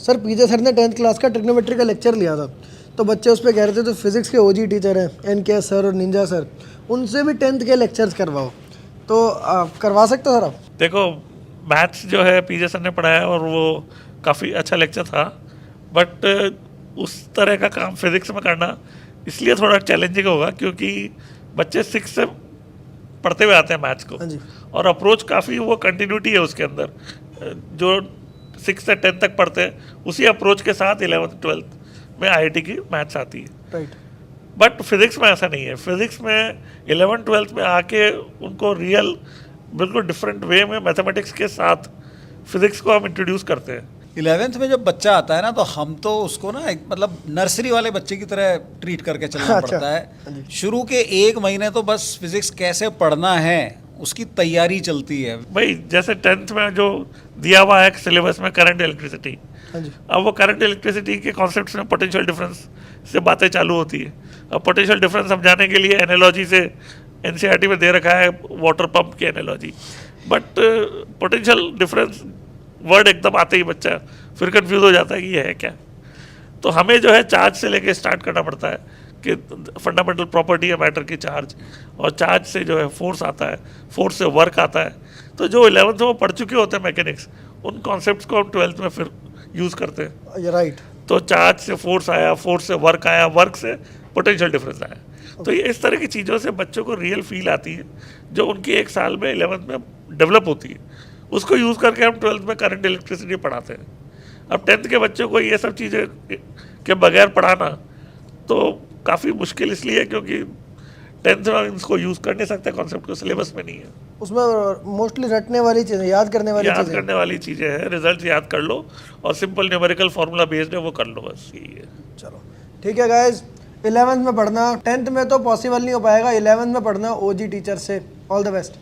Sir पीजे sir ने 10th class का trigonometry का लेक्चर लिया था, तो बच्चे उस पर कह रहे थे तो फिजिक्स के ओजी टीचर हैं एनके सर और निंजा सर, उनसे भी 10th के लेक्चर्स करवाओ, तो करवा सकते हो सर आप? देखो, मैथ्स जो है पीजे सर ने पढ़ाया और वो काफ़ी अच्छा लेक्चर था, बट उस तरह का काम फिजिक्स में करना इसलिए थोड़ा चैलेंजिंग होगा क्योंकि बच्चे 6 से पढ़ते हुए आते हैं मैथ्स को, हाँ जी। और अप्रोच काफ़ी वो कंटिन्यूटी है उसके अंदर, जो 6 से 10 तक पढ़ते हैं उसी अप्रोच के साथ 11th 12th में आईआईटी की मैथ्स आती है। राइट। बट फिजिक्स में ऐसा नहीं है। फिजिक्स में 11th 12th में आके उनको रियल बिल्कुल डिफरेंट वे में मैथमेटिक्स के साथ फिजिक्स को हम इंट्रोड्यूस करते हैं। 11th में जब बच्चा आता है ना, तो हम तो उसको ना एक मतलब नर्सरी वाले बच्चे की तरह ट्रीट करके चलना अच्छा। पड़ता है। शुरू के 1 महीने तो बस फिजिक्स कैसे पढ़ना है उसकी तैयारी चलती है। भाई जैसे 10th में जो दिया हुआ है सिलेबस में करंट इलेक्ट्रिसिटी, हाँ जी। अब वो करंट इलेक्ट्रिसिटी के कॉन्सेप्ट्स में पोटेंशियल डिफरेंस से बातें चालू होती है। अब पोटेंशियल डिफरेंस समझाने के लिए एनालॉजी से एनसीईआरटी में दे रखा है वाटर पंप की analogy, but potential difference word एकदम आते ही बच्चा फिर कंफ्यूज हो जाता है कि ये है क्या। तो हमें जो है चार्ज से लेके स्टार्ट करना पड़ता है कि फंडामेंटल प्रॉपर्टी है मैटर की चार्ज, और चार्ज से जो है फोर्स आता है, फोर्स से वर्क आता है। तो जो 11th में पढ़ चुके होते हैं मैकेनिक्स, उन कॉन्सेप्ट्स को हम 12th में फिर यूज़ करते हैं। राइट। तो चार्ज से फोर्स आया, फोर्स से वर्क आया, वर्क से पोटेंशियल डिफरेंस आया। तो ये इस तरह की चीज़ों से बच्चों को रियल फील आती है जो उनकी 1 साल में 11th में डेवलप होती है। उसको यूज़ करके हम 12th में करंट इलेक्ट्रिसिटी पढ़ाते हैं। अब 10th के बच्चों को ये सब चीज़ें के बगैर पढ़ाना तो काफ़ी मुश्किल इसलिए है क्योंकि 10th में इसको यूज़ कर नहीं सकते, कॉन्सेप्ट को सिलेबस में नहीं है। उसमें मोस्टली रटने वाली चीज़ें, याद करने वाली याद चीज़ें। करने वाली चीज़ें हैं, रिजल्ट याद कर लो और सिंपल न्यूमेरिकल फार्मूला बेस्ड है वो कर लो, बस यही है। चलो ठीक है गाइज, 11th में पढ़ना, 10th में तो पॉसिबल नहीं हो पाएगा, 11th में पढ़ना ओजी टीचर से। All the best.